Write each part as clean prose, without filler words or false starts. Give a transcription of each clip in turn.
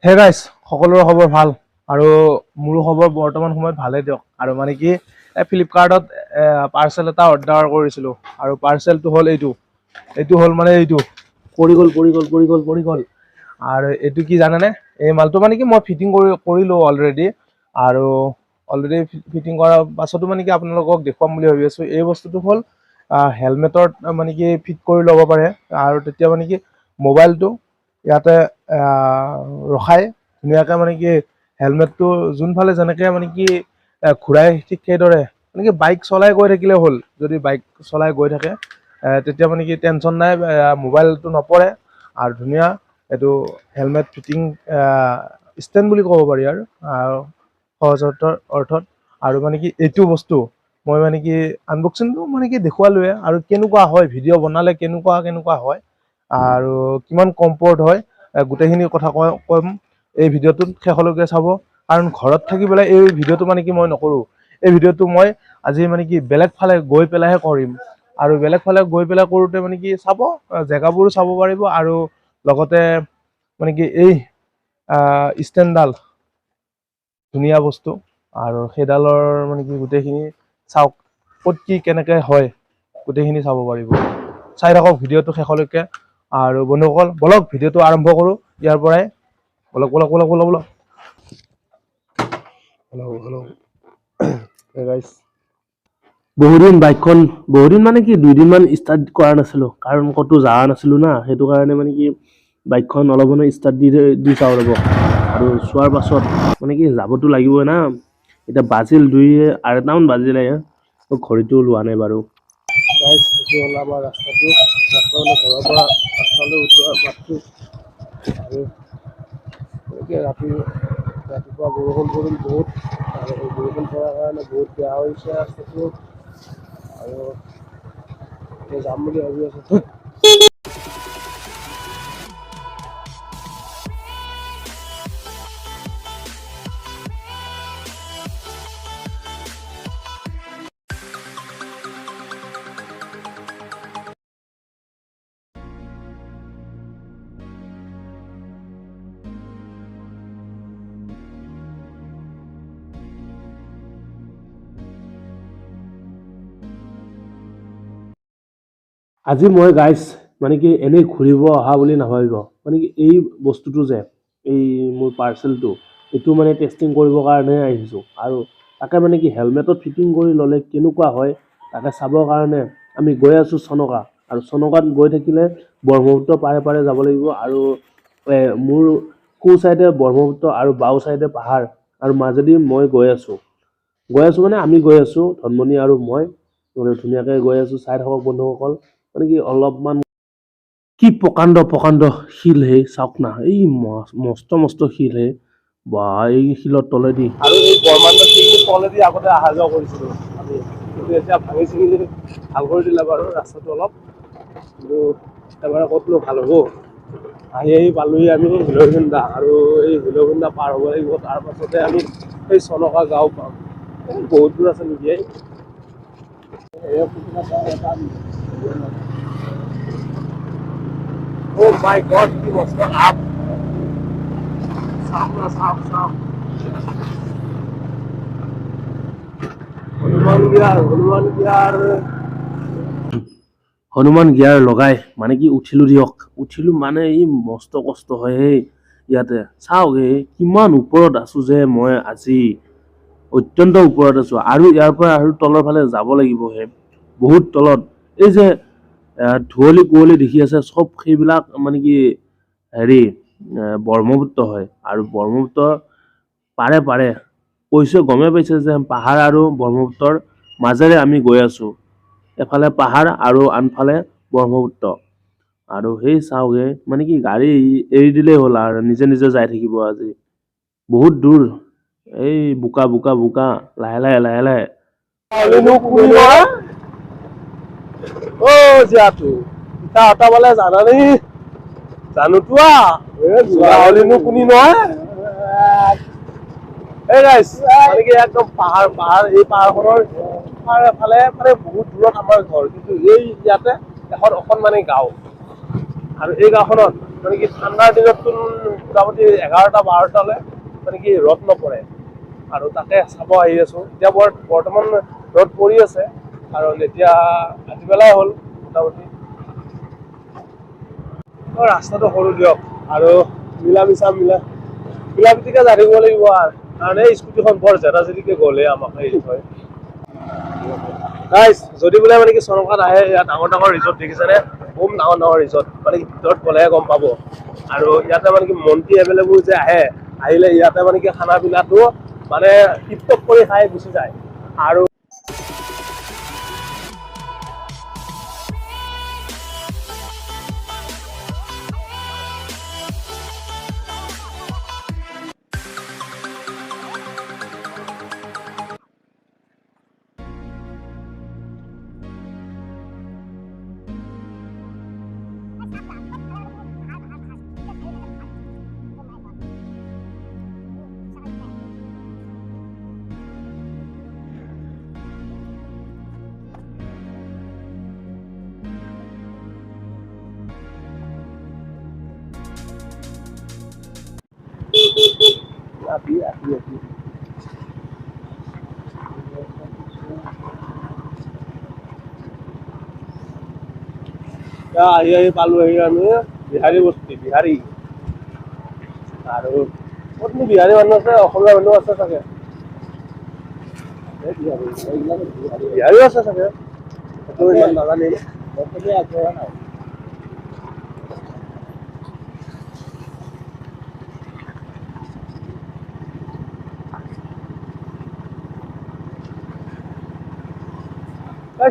হে গাইছ সকলোৰে খবৰ ভাল আৰু মোৰো খবৰ বৰ্তমান সময়ত ভালেই দিয়ক আৰু মানে কি ফ্লিপকাৰ্টত পাৰ্চেল এটা অৰ্ডাৰ কৰিছিলোঁ আৰু পাৰ্চেলটো হ'ল এইটো হ'ল মানে এইটো পৰি গ'ল আৰু এইটো কি জানেনে এই মালটো মানে কি মই ফিটিং কৰিলোঁ অলৰেডি আৰু ফিটিং কৰাৰ পাছতো মানে কি আপোনালোকক দেখুৱাম বুলি ভাবি আছোঁ। এই বস্তুটো হ'ল হেলমেটত মানে কি ফিট কৰি ল'ব পাৰে আৰু তেতিয়া মানে কি মোবাইলটো ইয়াতে ৰখাই ধুনীয়াকৈ মানে কি হেলমেটটো যোনফালে যেনেকৈ মানে কি ঘূৰাই ঠিক সেইদৰে মানে কি বাইক চলাই গৈ থাকিলে হ'ল। যদি বাইক চলাই গৈ থাকে তেতিয়া মানে কি টেনশ্যন নাই, মোবাইলটো নপৰে আৰু ধুনীয়া এইটো হেলমেট ফিটিং ষ্টেণ্ড বুলি ক'ব পাৰি আৰু সহজ অৰ্থত আৰু মানে কি এইটো বস্তু মই মানে কি আনবক্সিংটো মানে কি দেখুৱালোৱে আৰু কেনেকুৱা হয় ভিডিঅ' বনালে কেনেকুৱা হয় আৰু কিমান কমফৰ্ট হয় গোটেইখিনি কথা ক'ম এই ভিডিঅ'টোত শেষলৈকে চাব। কাৰণ ঘৰত থাকি পেলাই এই ভিডিঅ'টো মানে কি মই নকৰোঁ, এই ভিডিঅ'টো মই আজি মানে কি বেলেগ ফালে গৈ পেলাইহে কৰিম আৰু বেলেগ ফালে গৈ পেলাই কৰোঁতে মানে কি চাব জেগাবোৰো চাব পাৰিব আৰু লগতে মানে কি এই ষ্টেণ্ডডাল ধুনীয়া বস্তু আৰু সেইডালৰ মানে কি গোটেইখিনি চাওক ক'ত কি কেনেকৈ হয় গোটেইখিনি চাব পাৰিব। চাই থাকক ভিডিঅ'টো শেষলৈকে আৰু বন্ধুসকল বলক ভিডিঅ'টো আৰম্ভ কৰোঁ ইয়াৰ পৰাই। বলক বহুদিন মানে কি 2 দিনমান ষ্টাৰ্ট কৰা নাছিলোঁ কাৰণ ক'তো যোৱা নাছিলোঁ না, সেইটো কাৰণে মানে কি বাইকখন অলপ ষ্টাৰ্ট দি চাওঁ ৰ'ব আৰু চোৱাৰ পাছত মানে কি যাবতো লাগিবই না। এতিয়া বাজিল 2:30মান বাজিলে, ঘড়ীটো লোৱা নাই বাৰু। আমাৰ ৰাস্তাটো মানে ঘৰৰ পৰা ৰাস্তালৈ উঠোৱা বাটটো আৰু ৰাতিপুৱা বৰষুণ পৰিল বহুত আৰু এই বৰষুণ পৰাৰ কাৰণে বহুত বেয়া হৈছে ৰাস্তাটো আৰু যাম বুলি ভাবি আছোঁ। আজি মই গাইছ মানে কি এনেই ঘূৰিব অহা বুলি নাভাবিব, মানে কি এই বস্তুটো যে এই মোৰ পাৰ্চেলটো এইটো মানে টেষ্টিং কৰিবৰ কাৰণে আহিছোঁ আৰু তাকে মানে কি হেলমেটত ফিটিং কৰি ল'লে কেনেকুৱা হয় তাকে চাবৰ কাৰণে আমি গৈ আছোঁ চনকা আৰু চনকাত গৈ থাকিলে ব্ৰহ্মপুত্ৰ পাৰে যাব লাগিব আৰু মোৰ সোঁ চাইডে ব্ৰহ্মপুত্ৰ আৰু বাওঁ চাইডে পাহাৰ আৰু মাজেদি মই গৈ আছোঁ মানে আমি গৈ আছোঁ ধনমণি আৰু মই ধুনীয়াকৈ গৈ আছোঁ। চাই থাকক বন্ধুসকল মানে কি অলপমান কি প্ৰকাণ্ড শিল হে চাওক না, এই মস্ত শিল হে বা এই শিলৰ তলেদি আৰু এই ব্ৰহ্মাণ্ড শিলটোৰ তলেদি আগতে অহা যোৱা কৰিছিলোঁ আমি, কিন্তু এতিয়া ভাঙি চিঙি ভাল কৰি দিলে বাৰু ৰাস্তাটো অলপ, কিন্তু এবাৰে ক'তনো ভাল হ'ব। আহি পালোহি আমি হিলকুন্দা আৰু এই হিলকুন্দা পাৰ হ'ব লাগিব, তাৰ পাছতে আমি সেই চনকা গাঁও পাম। বহুত দূৰ আছে নেকি Oh my God, he was not up. Stop. Hanuman gear লগাই মানে কি উঠিলো মানে ই মস্ত কষ্ট হয় হে। ইয়াতে চাওক কিমান ওপৰত আছো যে মই আজি অত্যন্ত ওপৰত আছো আৰু ইয়াৰ পৰা আৰু তলৰ ফালে যাব লাগিবহে বহুত তলত। এই যে ধুঁৱলি কুঁৱলী দেখি আছে চব সেইবিলাক মানে কি হেৰি ব্ৰহ্মপুত্ৰ হয় আৰু ব্ৰহ্মপুত্ৰ পাৰে কৈছে গমেই পাইছে যে পাহাৰ আৰু ব্ৰহ্মপুত্ৰৰ মাজেৰে আমি গৈ আছো। এফালে পাহাৰ আৰু আনফালে ব্ৰহ্মপুত্ৰ আৰু সেই চাওগে মানে কি গাড়ী এৰি দিলেই হ'ল আৰু নিজে যাই থাকিব। আজি বহুত দূৰ এই বোকা লাহে অ জিয়াটো ইটা হতা বলে জানানি জানোতোৱা হলিনো কোনি নহয় এই গাইছ মানে কি একদম পাহাৰ এই পাহাৰখনৰ ফালে মানে বহুত দূৰত আমাৰ ঘৰ, কিন্তু এই ইয়াতে এখন অকণমানি গাঁও আৰু এই গাঁওখনত মানে কি ঠাণ্ডাৰ দিনততো মোটামুটি 11টা-12টালৈ মানে কি ৰ'দ নপৰে আৰু তাকে চাব আহি আছো। এতিয়া বৰ্তমান ৰ'দ পৰি আছে কাৰণ এতিয়া ৰাতিবেলাই হ'ল মোটামুটি। ৰাস্তাটো সৰু দিয়ক আৰু মিলা প্ৰীতিকে যাই থাকিব লাগিব আৰু কাৰণ এই স্কুটিখন বৰ জেদা-জেদিকে গ'লে আমাক হেৰি হয়। গাইজ যদি বোলে মানে কি চনকাত আহে, ইয়াত ডাঙৰ ৰিজৰ্ট দেখিছেনে? বহুত ডাঙৰ ৰিজৰ্ট, মানে কি ভিতৰত গ'লেহে গম পাব। আৰু ইয়াতে মানে কি মন্ত্ৰী এভেইলেবল যে আহে, আহিলে ইয়াতে মানে কি খানা পিনাটো মানে টিপ-টপ কৰি খাই গুচি যায়। আৰু আহি পালোহি আমি বিহাৰী বস্তি, বিহাৰী। আৰু ক'তনো বিহাৰী মানুহ আছে, অসমীয়া মানুহ আছে চাগে। বিহাৰীও আছে চাগে, সেইটো ইমান নাজানিম।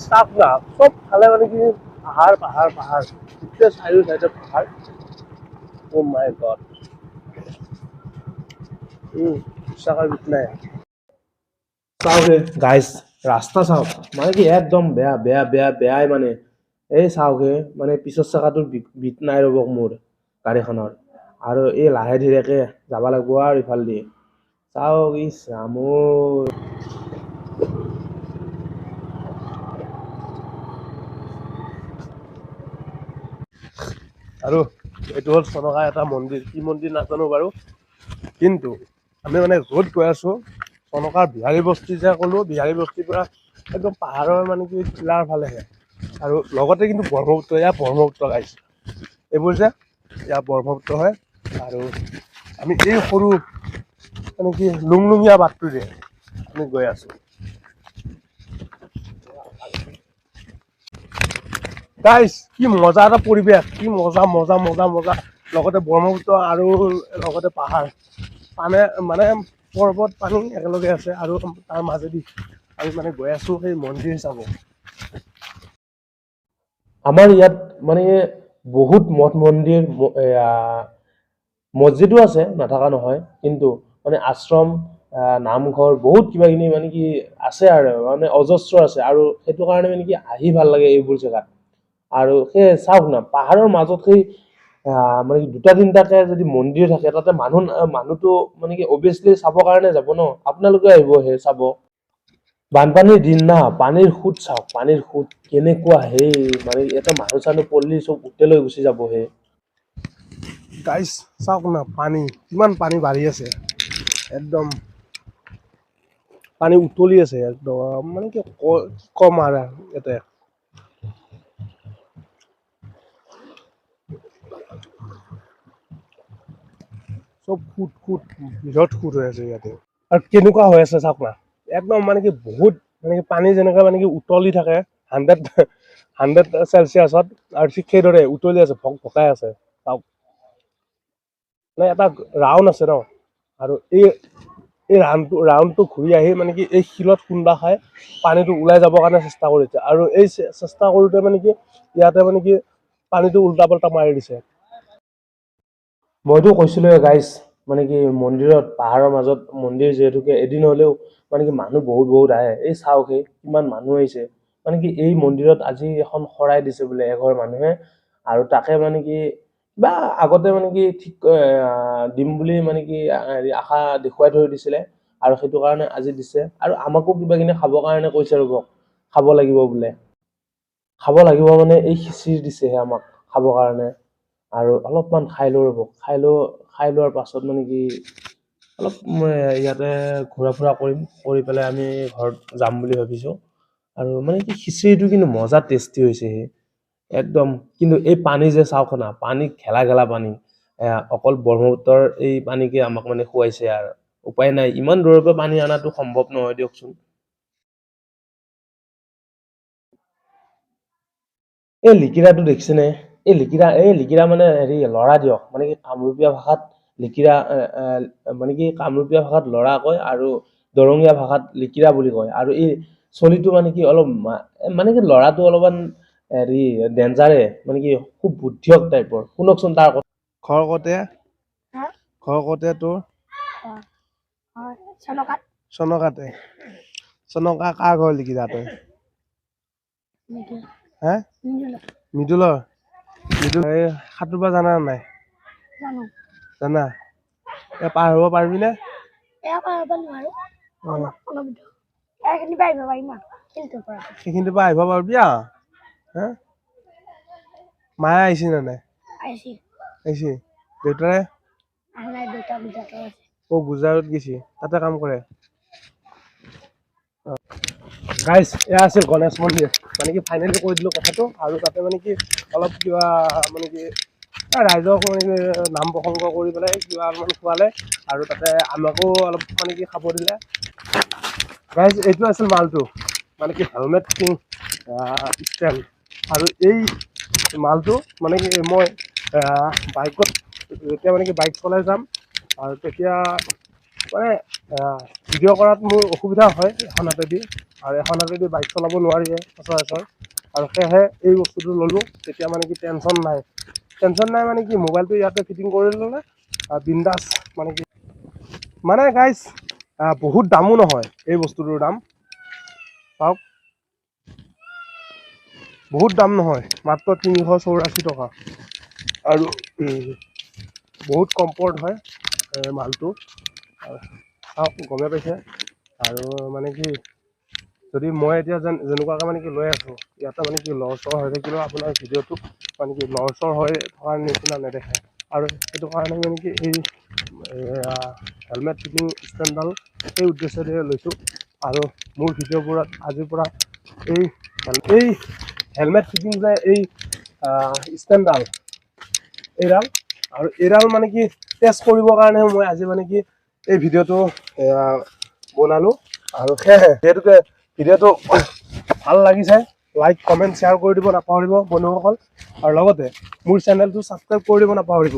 চাওক না, চব ফালে মানে কি পাহাৰ, গোটেই চাৰিও চাইডে পাহাৰ। অ' মাই গড, বিশ্বাসৰ বিট নাই। চাওক গাইজ, ৰাস্তা চাওক, মানে কি একদম বেয়াই মানে। এই চাওক মানে পিছৰ চকাটোৰ বিট নাই ৰ'ব মোৰ গাড়ীখনৰ। আৰু এই লাহে ধীৰেকে যাব লাগিব আৰু ইফালেদি চাওক, ইছ ৰাম ঐ। আৰু এইটো হ'ল চনকা এটা মন্দিৰ, কি মন্দিৰ নাজানো বাৰু, কিন্তু আমি মানে য'ত গৈ আছো, চনকাৰ বিহাৰী বস্তি যে ক'লো, বিহাৰী বস্তিৰ পৰা একদম পাহাৰৰ মানে কি টিলাৰ ফালেহে। আৰু লগতে কিন্তু ব্ৰহ্মপুত্ৰ, ইয়াৰ ব্ৰহ্মপুত্ৰ গাইজ, এইবোৰ যে ইয়াৰ ব্ৰহ্মপুত্ৰ হয়। আৰু আমি এই সৰু মানে কি লুংলুঙীয়া বাটটোৰে আমি গৈ আছো। গাইজ কি মজা এটা পৰিৱেশ, কি মজা, লগতে ব্ৰহ্মপুত্ৰ আৰু লগতে পাহাৰ, মানে পৰ্বত পানী একেলগে আছে। আৰু তাৰ মাজেদি আমি মানে গৈ আছো সেই মন্দিৰ চাব। আমাৰ ইয়াত মানে বহুত মঠ মন্দিৰ, মছজিদো আছে, নাথাকা নহয়, কিন্তু মানে আশ্ৰম, নামঘৰ, বহুত কিবা কিবি মানে কি আছে আৰু মানে অজস্ৰ আছে। আৰু সেইটো কাৰণে মানে কি আহি ভাল লাগে এইবোৰ জেগাত। আৰু সেই চাওক না, পাহাৰৰ মাজত সেই মানে দুটা তিনিটাকে যদি মন্দিৰ থাকে, তাতে মানুহটো মানে কি অভিয়াচলি চাবৰ কাৰণে যাব ন, আপোনালোকে আহিব সেই চাব। বানপানীৰ দিন না, পানীৰ সোঁত চাওক, পানীৰ সোঁত কেনেকুৱা মানে এটা মানুহ চানুহ পল্লী চব উটাই লৈ গুচি যাব গাইজ চাওক না, কিমান পানী বাঢ়ি আছে, একদম পানী উতলি আছে একদম, মানে কি কম আৰু ইয়াতে। চব বিৰাট সোঁত হৈ আছে ইয়াতে। আৰু কেনেকুৱা হৈ আছে চাওক না, একদম মানে কি বহুত মানে কি পানী যেনেকে মানে কি উতলি থাকে 100 চেলচিয়াছত, আৰু ঠিক সেইদৰে উতলি আছে, ভকাই আছে চাওক। মানে এটা ৰাউণ্ড আছে ন, আৰু এই ৰাউণ্ডটো ঘূৰি আহি মানে কি এই শিলত খুন্দা খাই পানীটো ওলাই যাবৰ কাৰণে চেষ্টা কৰিছে। আৰু এই চেষ্টা কৰোঁতে মানে কি ইয়াতে মানে কি পানীটো উল্টা পাল্টা মাৰি দিছে। মইতো কৈছিলোৱে গাইজ, মানে কি মন্দিৰত, পাহাৰৰ মাজত মন্দিৰ যিহেতুকে এদিন হলেও মানে কি মানুহ বহুত আহে। এই চাওক কিমান মানুহ আহিছে, মানে কি এই মন্দিৰত আজি এখন শৰাই দিছে বোলে এঘৰ মানুহে। আৰু তাকে মানে কি বা আগতে মানে কি ঠিক দিম বুলি মানে কি আশা দেখুৱাই থৈ দিছিলে, আৰু সেইটো কাৰণে আজি দিছে। আৰু আমাকো কিবা কিনি খাবৰ কাৰণে কৈছে ৰ'ব, খাব লাগিব বোলে, খাব লাগিব মানে এই খিচিৰি দিছেহে আমাক খাবৰ কাৰণে। আৰু অলপমান খাই লওঁ ৰ'ব খাই লোৱাৰ পাছত মানে কি অলপ ইয়াতে ঘূৰা ফুৰা কৰি পেলাই আমি ঘৰত যাম বুলি ভাবিছোঁ আৰু মানে কি খিচিৰিটো কিন্তু মজা টেষ্টি হৈছে একদম কিন্তু এই পানী যে চাওক না পানী ঘেলা পানী অকল ব্ৰহ্মপুত্ৰৰ এই পানীকে আমাক মানে খুৱাইছে আৰু উপায় নাই ইমান দূৰৰ পৰা পানী অনাটো সম্ভৱ নহয় দিয়কচোন এই লিকিৰাটো দেখিছেনে এই লিকিৰা মানে হেৰি ল'ৰা দিয়ক মানে কি কামৰূপীয়া ভাষাত লিকিৰা মানে কি কামৰূপীয়া ভাষাত ল'ৰা কয় আৰু দৰঙীয়া ভাষাত লিকিৰা বুলি কয় আৰু এই চলিটো মানে কি অলপ মানে কি ল'ৰাটো অলপমান হেৰি ডেঞ্জাৰে মানে কি খুব বুদ্ধিয়ক টাইপৰ শুনকচোন তাৰ কথা ঘৰ কতে তোৰ চনকাতে চনকা কাৰ ঘৰ লিকিৰা তই হে মিদুলৰ সাঁতুৰিব জানা নাই জানা পাৰ হ'ব পাৰিবি নে সেইখিনিৰ পৰা আহিব পাৰিবি হে মায়ে আহিছে নে নাই আহিছে দেউতাৰে গুজৰাটত গৈছে তাতে কাম কৰে গাইজ এয়া আছিল গণেশ মন্দিৰ মানে কি ফাইনেলি কৈ দিলোঁ কথাটো আৰু তাতে মানে কি অলপ কিবা মানে কি ৰাইজক মানে কি নাম প্ৰসংগ কৰি পেলাই কিবা অলপমান খোৱালে আৰু তাতে আমাকো অলপ মানে কি খাব দিলে গাইজ এইটো আছিল মালটো মানে কি হেলমেট কিং ষ্টেণ্ড আৰু এই মালটো মানে কি মই বাইকত যেতিয়া মানে কি বাইক চলাই যাম আৰু তেতিয়া মানে ভিডিঅ' কৰাত মোৰ অসুবিধা হয় এখন হাতেদি আৰু এখন হাতেদি বাইক চলাব নোৱাৰিয়ে সচৰাচৰ আৰু সেয়েহে এই বস্তুটো ল'লোঁ তেতিয়া মানে কি টেনশ্যন নাই মানে কি মোবাইলটো ইয়াতে ফিটিং কৰি ল'লে বিন্দাছ মানে গাইজ বহুত দামো নহয় এই বস্তুটোৰ দাম চাওক বহুত দাম নহয় মাত্ৰ 384 টকা আৰু বহুত কম্ফৰ্ট হয় মালটো চাওক গমে পাইছে আৰু মানে কি যদি মই এতিয়া যেনেকুৱাকৈ মানে কি লৈ আছোঁ ইয়াতে মানে কি লৰচৰ হৈ থাকিলেও আপোনাৰ ভিডিঅ'টো মানে কি লৰচৰ হৈ থকাৰ নিচিনা নেদেখে আৰু সেইটো কাৰণে মানে কি এই হেলমেট ফিটিং ষ্টেণ্ডডাল সেই উদ্দেশ্যেৰে লৈছোঁ আৰু মোৰ ভিডিঅ'বোৰত আজিৰ পৰা এই হেলমেট ফিটিং যে এই ষ্টেণ্ডডাল এইডাল মানে কি টেষ্ট কৰিবৰ কাৰণে মই আজি মানে কি এই ভিডিঅ'টো বনালোঁ আৰু সেয়েহে যিহেতুকে ভিডিঅ'টো ভাল লাগিছে লাইক কমেণ্ট শ্বেয়াৰ কৰি দিব নাপাহৰিব বন্ধুসকল আৰু লগতে মোৰ চেনেলটো ছাবস্ক্ৰাইব কৰি দিব নাপাহৰিব